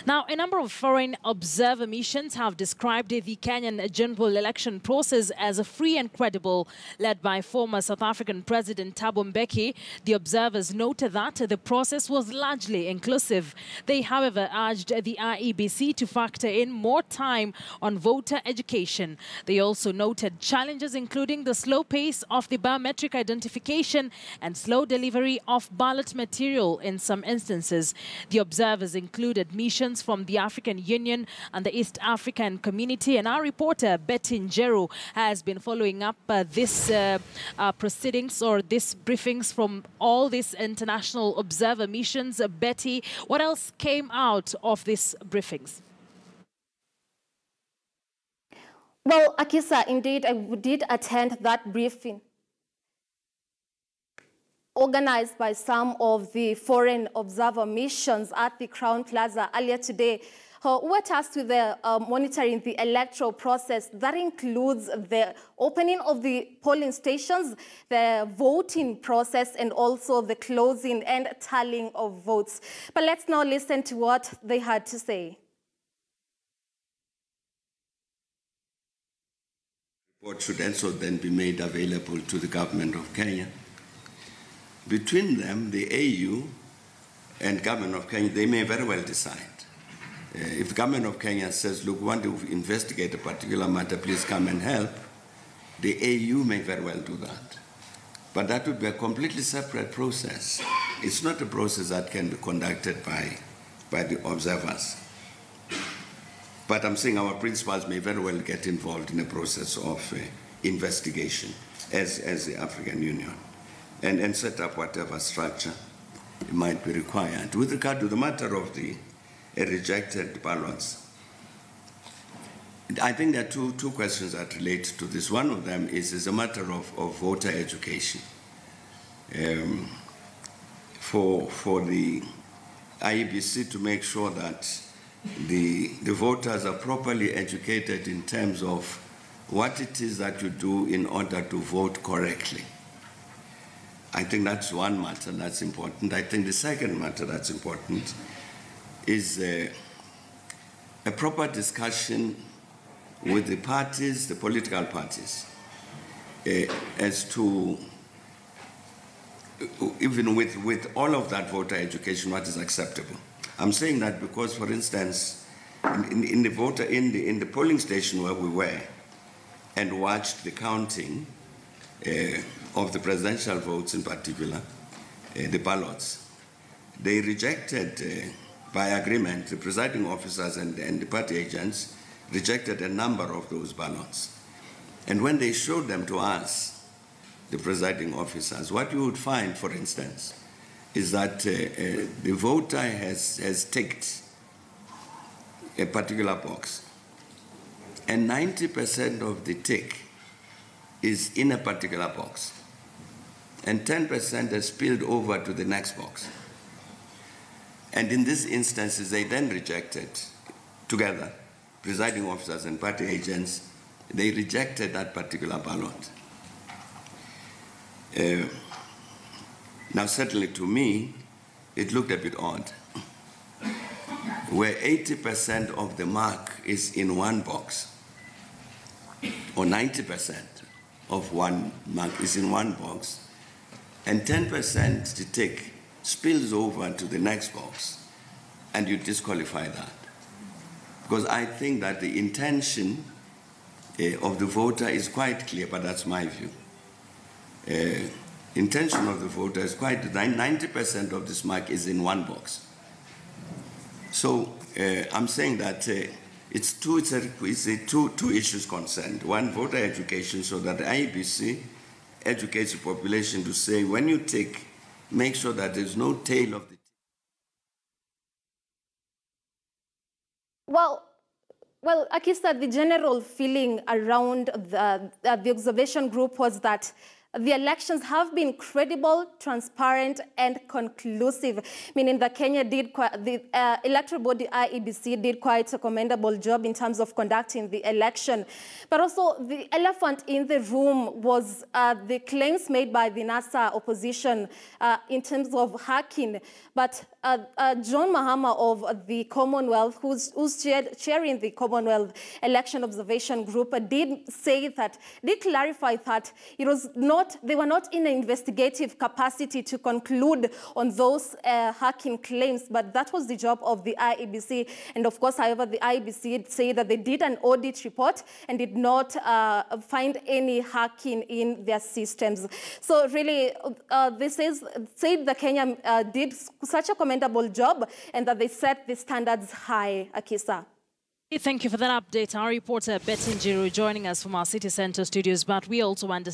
Now, a number of foreign observer missions have described the Kenyan general election process as a free and credible, led by former South African President Thabo Mbeki. The observers noted that the process was largely inclusive. They, however, urged the IEBC to factor in more time on voter education. They also noted challenges including the slow pace of the biometric identification and slow delivery of ballot material in some instances. The observers included missions from the African Union and the East African Community, and our reporter Betty Njeru has been following up this proceedings or these briefings from all these international observer missions. Betty, what else came out of these briefings? Well, Akisa, indeed, I did attend that briefing organized by some of the foreign observer missions at the Crown Plaza earlier today. We were tasked with monitoring the electoral process. That includes the opening of the polling stations, the voting process, and also the closing and tallying of votes. But let's now listen to what they had to say. What should also then be made available to the government of Kenya. Between them, the AU and government of Kenya, they may very well decide. If the government of Kenya says, look, we want to investigate a particular matter, please come and help, the AU may very well do that. But that would be a completely separate process. It's not a process that can be conducted by the observers. But I'm saying our principals may very well get involved in a process of investigation as the African Union and set up whatever structure might be required. With regard to the matter of the rejected ballots, I think there are two questions that relate to this. One of them is a matter of voter education. For the IEBC to make sure that the voters are properly educated in terms of what it is that you do in order to vote correctly. I think that's one matter that's important. I think the second matter that's important is a proper discussion with the parties, the political parties, as to, even with all of that voter education, what is acceptable. I'm saying that because, for instance, in the polling station where we were and watched the counting of the presidential votes in particular, the ballots, they rejected, by agreement, the presiding officers and the party agents rejected a number of those ballots. And when they showed them to us, the presiding officers, what you would find, for instance, is that the voter has ticked a particular box, and 90% of the tick is in a particular box, and 10% has spilled over to the next box. And in these instances, they then rejected, together, presiding officers and party agents, they rejected that particular ballot. Now, certainly to me, it looked a bit odd, where 80% of the mark is in one box, or 90% of one mark is in one box, and 10% to tick spills over to the next box, and you disqualify that. Because I think that the intention of the voter is quite clear, but that's my view. Intention of the voter is quite, 90% of this mark is in one box. So I'm saying that it's two issues concerned. One, voter education, so that the IEBC educates the population to say, when you tick, make sure that there's no tail of the... Well, Akisa, the general feeling around the observation group was that the elections have been credible, transparent, and conclusive, meaning that the electoral body IEBC did quite a commendable job in terms of conducting the election. But also the elephant in the room was the claims made by the NASA opposition in terms of hacking. But John Mahama of the Commonwealth, who's chairing the Commonwealth Election Observation Group, did clarify that they were not in an investigative capacity to conclude on those hacking claims, but that was the job of the IEBC. And of course, however, the IEBC said that they did an audit report and did not find any hacking in their systems. So really, this said that Kenya did such a commendable job and that they set the standards high, Akisa. Thank you for that update. Our reporter Betty Njiru joining us from our city center studios, but we also understand